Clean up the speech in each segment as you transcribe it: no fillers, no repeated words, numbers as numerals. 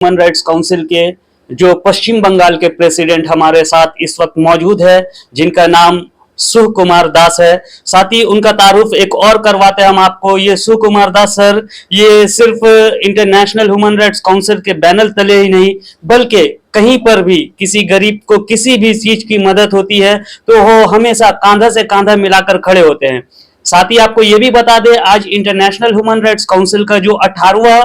Human rights council के जो पश्चिम बंगाल के प्रेसिडेंट हमारे साथ इस वक्त मौजूद है, जिनका नाम सुकुमार दास है। साथ ही उनका तारुफ एक और करवाते हैं हम आपको। ये सुकुमार दास सर, ये सिर्फ इंटरनेशनल ह्यूमन राइट्स काउंसिल के बैनर तले ही नहीं, बल्कि कहीं पर भी किसी गरीब को किसी भी चीज की मदद होती है तो वो हमेशा कांधा से कांधा मिलाकर खड़े होते हैं। साथ ही आपको ये भी बता दें, आज इंटरनेशनल ह्यूमन राइट्स काउंसिल का जो 18वां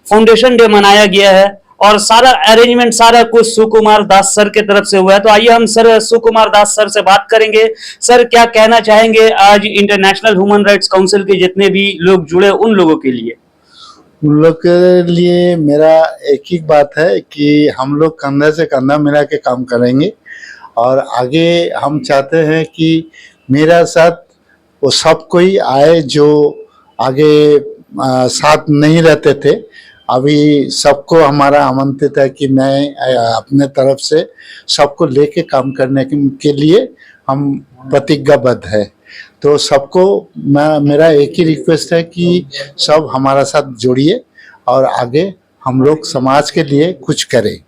फाउंडेशन डे मनाया गया है और सारा अरेंजमेंट सारा कुछ सुकुमार दास सर के तरफ से हुआ है। तो आइए हम सर सुकुमार दास सर से बात करेंगे। सर, क्या कहना चाहेंगे आज इंटरनेशनल ह्यूमन राइट्स काउंसिल के जितने भी लोग जुड़े उन लोगों के लिए? उन लोग के लिए मेरा एक ही बात है कि हम लोग कंधा से कंधा मिला के काम करेंगे और आगे हम चाहते हैं कि मेरा साथ वो सब कोई आए जो आगे साथ नहीं रहते थे। अभी सबको हमारा आमंत्रित है कि मैं अपने तरफ से सबको लेके काम करने के लिए हम प्रतिज्ञाबद्ध है। तो सबको मेरा एक ही रिक्वेस्ट है कि सब हमारा साथ जुड़िए और आगे हम लोग समाज के लिए कुछ करें,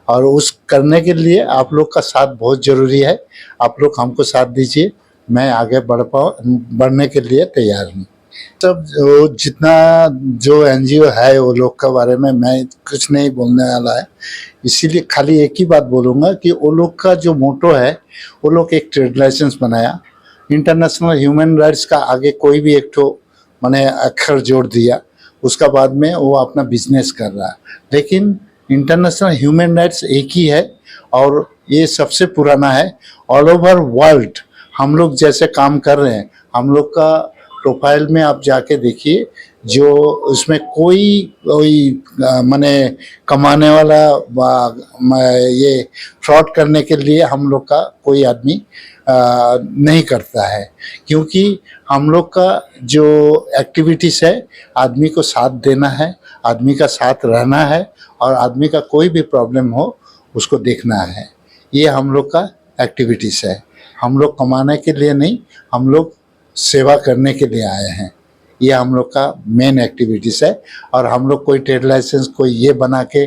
और उस करने के लिए आप लोग का साथ बहुत ज़रूरी है। आप लोग हमको साथ दीजिए, मैं आगे बढ़ने के लिए तैयार हूँ। सब जितना जो एनजीओ है वो लोग के बारे में मैं कुछ नहीं बोलने वाला है, इसीलिए खाली एक ही बात बोलूँगा कि वो लोग का जो मोटो है, वो लोग एक ट्रेड लाइसेंस बनाया, इंटरनेशनल ह्यूमन राइट्स का आगे कोई भी एक ठो मैंने अक्षर जोड़ दिया, उसका बाद में वो अपना बिजनेस कर रहा है। लेकिन इंटरनेशनल ह्यूमन राइट्स एक ही है और ये सबसे पुराना है। ऑल ओवर वर्ल्ड हम लोग जैसे काम कर रहे हैं, हम लोग का प्रोफाइल में आप जाके देखिए, जो उसमें कोई माने कमाने वाला ये फ्रॉड करने के लिए हम लोग का कोई आदमी नहीं करता है, क्योंकि हम लोग का जो एक्टिविटीज़ है, आदमी को साथ देना है, आदमी का साथ रहना है और आदमी का कोई भी प्रॉब्लम हो उसको देखना है। ये हम लोग का एक्टिविटीज़ है। हम लोग कमाने के लिए नहीं, हम लोग सेवा करने के लिए आए हैं। ये हम लोग का मेन एक्टिविटीज़ है। और हम लोग कोई ट्रेड लाइसेंस कोई ये बना के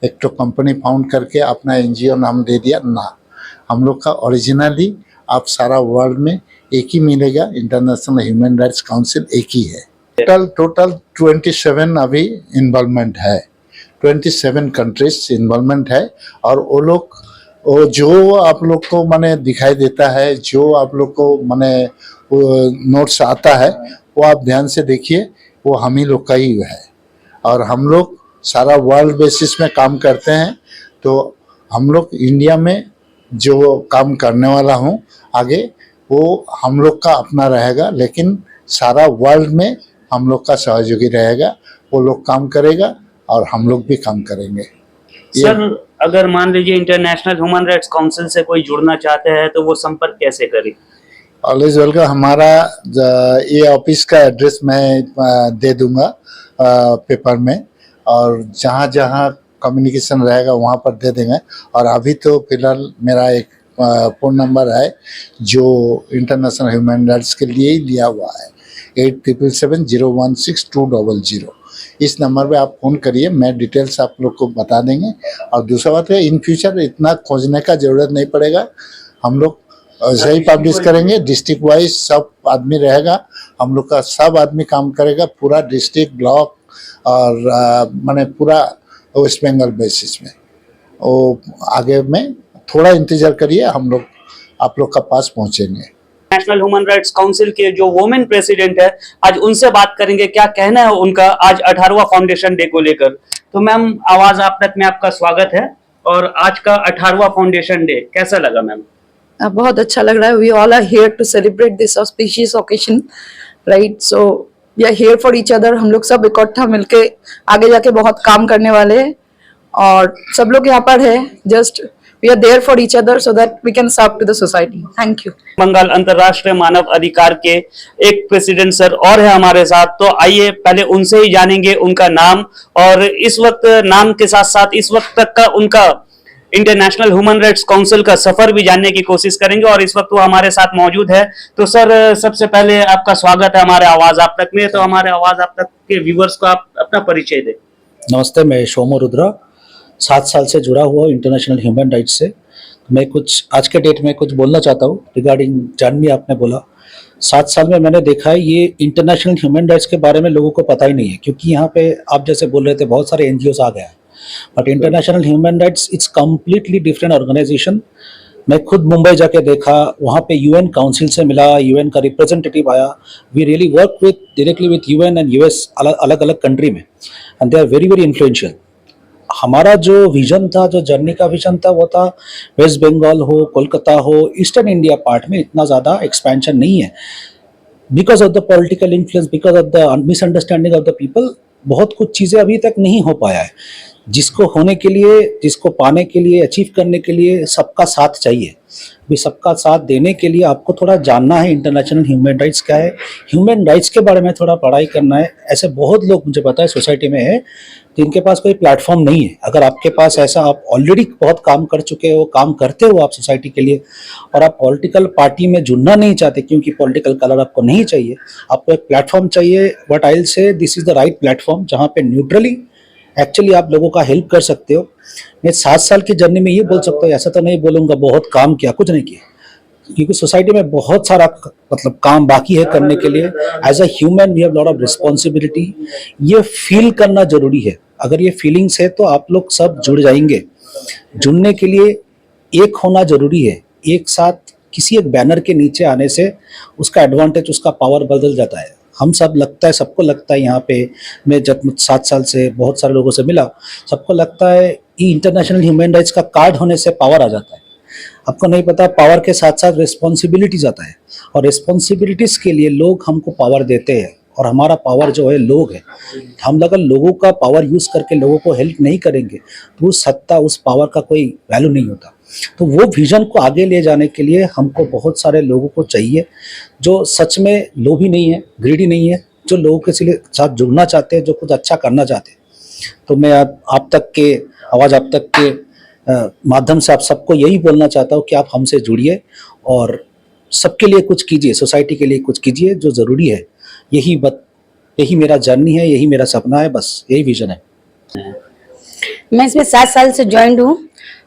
एक तो कंपनी फाउंड करके अपना एनजीओ नाम दे दिया ना, हम लोग का ओरिजिनली आप सारा वर्ल्ड में एक ही मिलेगा, इंटरनेशनल ह्यूमन राइट्स काउंसिल एक ही है। टोटल 27 अभी इन्वॉल्वमेंट है, 27 कंट्रीज इन्वॉल्वमेंट है। और वो जो आप लोग को माने दिखाई देता है, जो आप लोग को माने नोट्स आता है, वो आप ध्यान से देखिए, वो हम ही लोग का ही है। और हम लोग सारा वर्ल्ड बेसिस में काम करते हैं। तो हम लोग इंडिया में जो काम करने वाला हूँ आगे, वो हम लोग का अपना रहेगा, लेकिन सारा वर्ल्ड में हम लोग का सहयोगी रहेगा। वो लोग काम करेगा और हम लोग भी काम करेंगे। सर, अगर मान लीजिए इंटरनेशनल ह्यूमन राइट्स काउंसिल से कोई जुड़ना चाहते हैं तो वो संपर्क कैसे करें? Always welcome. हमारा ये ऑफिस का एड्रेस मैं दे दूंगा पेपर में, और जहाँ जहाँ कम्युनिकेशन रहेगा वहाँ पर दे देंगे। और अभी तो फिलहाल मेरा एक फ़ोन नंबर है जो इंटरनेशनल ह्यूमन राइट्स के लिए ही लिया हुआ है, 8777016200। इस नंबर पे आप फ़ोन करिए, मैं डिटेल्स आप लोग को बता देंगे। और दूसरा बात है, इन फ्यूचर इतना खोजने का ज़रूरत नहीं पड़ेगा, हम लोग सही पब्लिश करेंगे। डिस्ट्रिक्ट वाइज सब आदमी रहेगा, हम लोग का सब आदमी काम करेगा, पूरा डिस्ट्रिक्ट ब्लॉक और माने पूरा वेस्ट बंगाल बेसिस में। वो आगे में थोड़ा इंतज़ार करिए, हम लोग आप लोग का पास पहुँचेंगे। नेशनल ह्यूमन राइट्स काउंसिल के जो वुमेन प्रेसिडेंट है, आज उनसे बात करेंगे, क्या कहना है उनका आज 18वां फाउंडेशन डे को लेकर। तो मैम, आवाज आप तक में आपका स्वागत है। और आज का 18वां फाउंडेशन डे कैसा लगा मैम? बहुत अच्छा लग रहा है। We all are here to celebrate this auspicious occasion, right? So we are here for each other. हम लोग सब इकट्ठा मिलके आगे जाके बहुत काम करने वाले हैं, और सब लोग यहाँ पर है just we are there for each other so that we can serve to the society. Thank you. Bengal अंतर्राष्ट्रीय मानव अधिकार के एक प्रेसिडेंट सर और है हमारे साथ, तो आइए पहले उनसे ही जानेंगे उनका नाम, और इस वक्त नाम के साथ साथ इस वक्त तक का उनका इंटरनेशनल ह्यूमन राइट्स काउंसिल का सफर भी जानने की कोशिश करेंगे। और इस वक्त वो हमारे साथ मौजूद है। तो सर, सबसे पहले आपका स्वागत है हमारे आवाज आप तक में। तो हमारे आवाज आप तक के व्यूअर्स को आप अपना परिचय दें। नमस्ते, मैं सोमू रुद्र, 7 साल से जुड़ा हुआ हूँ इंटरनेशनल ह्यूमन राइट्स से। मैं कुछ आज के डेट में कुछ बोलना चाहता हूँ रिगार्डिंग जानवी। आपने बोला 7 साल में मैंने देखा है ये इंटरनेशनल ह्यूमन राइट्स के बारे में लोगों को पता ही नहीं है, क्योंकि यहाँ पे आप जैसे बोल रहे थे बहुत सारे NGOs आ गए हैं, but international human rights it's completely different organisation. मैं खुद मुंबई जाके देखा, वहाँ पे UN काउंसिल से मिला, UN का रिप्रेजेंटेटिव आया। We really work with directly with UN and US अलग अलग कंट्री में, and they are very very influential. हमारा जो विजन था, जो जर्नी का विजन था, वो था वेस्ट बंगाल हो, कोलकाता हो, ईस्टर्न इंडिया पार्ट में इतना ज़्यादा एक्सपेंशन नहीं है। Because of the political influence, because of the misunderstanding of the people, बहुत कुछ चीज़ें अभी तक नहीं हो पाया है। जिसको होने के लिए, जिसको पाने के लिए, अचीव करने के लिए सबका साथ चाहिए। भी सबका साथ देने के लिए आपको थोड़ा जानना है इंटरनेशनल ह्यूमन राइट्स क्या है, ह्यूमन राइट्स के बारे में थोड़ा पढ़ाई करना है। ऐसे बहुत लोग मुझे पता है सोसाइटी में है जिनके पास कोई प्लेटफॉर्म नहीं है। अगर आपके पास ऐसा, आप ऑलरेडी बहुत काम कर चुके हो, काम करते हो आप सोसाइटी के लिए, और आप पॉलिटिकल पार्टी में जुड़ना नहीं चाहते क्योंकि पॉलिटिकल कलर आपको नहीं चाहिए, आपको एक प्लेटफॉर्म चाहिए, what I will say this is the right platform जहाँ पे न्यूट्रली एक्चुअली आप लोगों का हेल्प कर सकते हो। मैं 7 साल की जर्नी में ये बोल सकता हूँ, ऐसा तो नहीं बोलूँगा बहुत काम किया, कुछ नहीं किया, क्योंकि सोसाइटी में बहुत सारा मतलब काम बाकी है करने के लिए। As a human we have lot of responsibility. ये फील करना जरूरी है। अगर ये फीलिंग्स है तो आप लोग सब जुड़ जाएंगे। जुड़ने के लिए एक होना जरूरी है। एक साथ किसी एक बैनर के नीचे आने से उसका एडवांटेज, उसका पावर बदल जाता है। हम सब लगता है, सबको लगता है, यहाँ पे मैं जब 7 साल से बहुत सारे लोगों से मिला, सबको लगता है ये इंटरनेशनल ह्यूमन राइट्स का कार्ड होने से पावर आ जाता है। आपको नहीं पता, पावर के साथ साथ रिस्पॉन्सिबिलिटीज आता है, और रिस्पॉन्सिबिलिटीज के लिए लोग हमको पावर देते हैं, और हमारा पावर जो है लोग है। हम अगर लोगों का पावर यूज करके लोगों को हेल्प नहीं करेंगे तो उस सत्ता, उस पावर का कोई वैल्यू नहीं होता। तो वो विजन को आगे ले जाने के लिए हमको बहुत सारे लोगों को चाहिए जो सच में लोभी नहीं है, ग्रीडी नहीं है, जो लोगों के साथ जुड़ना चाहते हैं, जो कुछ अच्छा करना चाहते हैं। तो मैं आप तक के आवाज़, आप तक के माध्यम से आप सबको यही बोलना चाहता हूँ कि आप हमसे जुड़िए और सबके लिए कुछ कीजिए, सोसाइटी के लिए कुछ कीजिए जो ज़रूरी है। यही मेरा जर्नी है, यही मेरा सपना है, बस यही विजन है। मैं इसमें 7 साल से ज्वाइंट हूँ,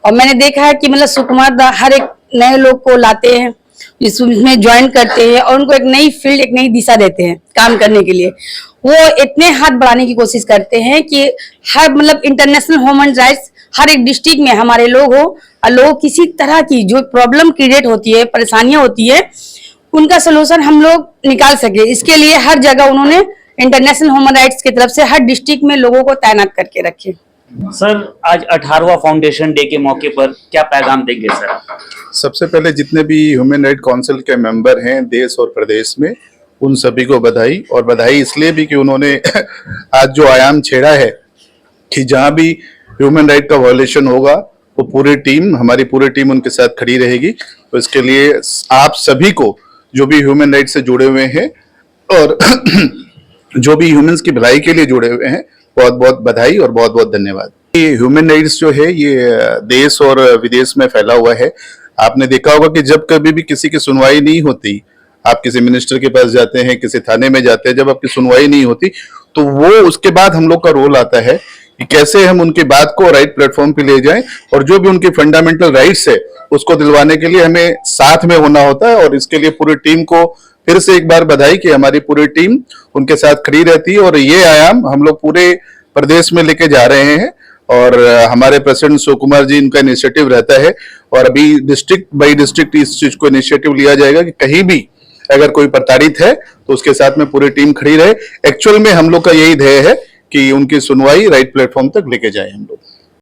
और मैंने देखा है कि मतलब सुकुमार दा हर एक नए लोग को लाते हैं, इसमें ज्वाइन करते हैं और उनको एक नई फील्ड, एक नई दिशा देते हैं काम करने के लिए। वो इतने हाथ बढ़ाने की कोशिश करते हैं कि हर मतलब इंटरनेशनल ह्यूमन राइट्स हर एक डिस्ट्रिक्ट में हमारे लोग हो, और लोग किसी तरह की जो प्रॉब्लम क्रिएट होती है, परेशानियां होती है, उनका सोल्यूशन हम लोग निकाल सके। इसके लिए हर जगह उन्होंने इंटरनेशनल ह्यूमन राइट्स की तरफ से हर डिस्ट्रिक्ट में लोगों को तैनात करके रखे। सर, आज 18वां फाउंडेशन डे के मौके पर क्या पैगाम देंगे सर? सबसे पहले जितने भी ह्यूमन राइट काउंसिल के मेंबर हैं देश और प्रदेश में, उन सभी को बधाई। और बधाई इसलिए भी कि उन्होंने आज जो आयाम छेड़ा है कि जहां भी ह्यूमन राइट का वायलेशन होगा वो पूरी टीम, हमारी पूरी टीम उनके साथ खड़ी रहेगी। तो इसके लिए आप सभी को, जो भी ह्यूमन राइट से जुड़े हुए हैं और जो भी ह्यूमंस की भलाई के लिए जुड़े हुए हैं, बहुत बहुत बधाई और बहुत बहुत धन्यवाद। ये ह्यूमन राइट्स जो है ये देश और विदेश में फैला हुआ है। आपने देखा होगा कि जब कभी भी किसी की सुनवाई नहीं होती, आप किसी मिनिस्टर के पास जाते हैं, किसी थाने में जाते हैं, जब आपकी सुनवाई नहीं होती तो वो उसके बाद हम लोग का रोल आता है कि कैसे हम उनकी बात को राइट प्लेटफॉर्म पे ले जाएं, और जो भी उनकी फंडामेंटल राइट्स है उसको दिलवाने के लिए हमें साथ में होना होता है। और इसके लिए पूरी टीम को फिर से एक बार बधाई कि हमारी पूरी टीम उनके साथ खड़ी रहती है। और ये आयाम हम लोग पूरे प्रदेश में लेके जा रहे हैं, और हमारे प्रेसिडेंट सुकुमार जी, इनका इनिशिएटिव रहता है, और अभी डिस्ट्रिक्ट बाई डिस्ट्रिक्ट इस चीज को इनिशिएटिव लिया जाएगा कि कहीं भी अगर कोई प्रताड़ित है तो उसके साथ में पूरी टीम खड़ी रहे। एक्चुअल में हम लोग का यही ध्येय है कि उनकी सुनवाई राइट प्लेटफॉर्म तक लेके जाए हम लोग।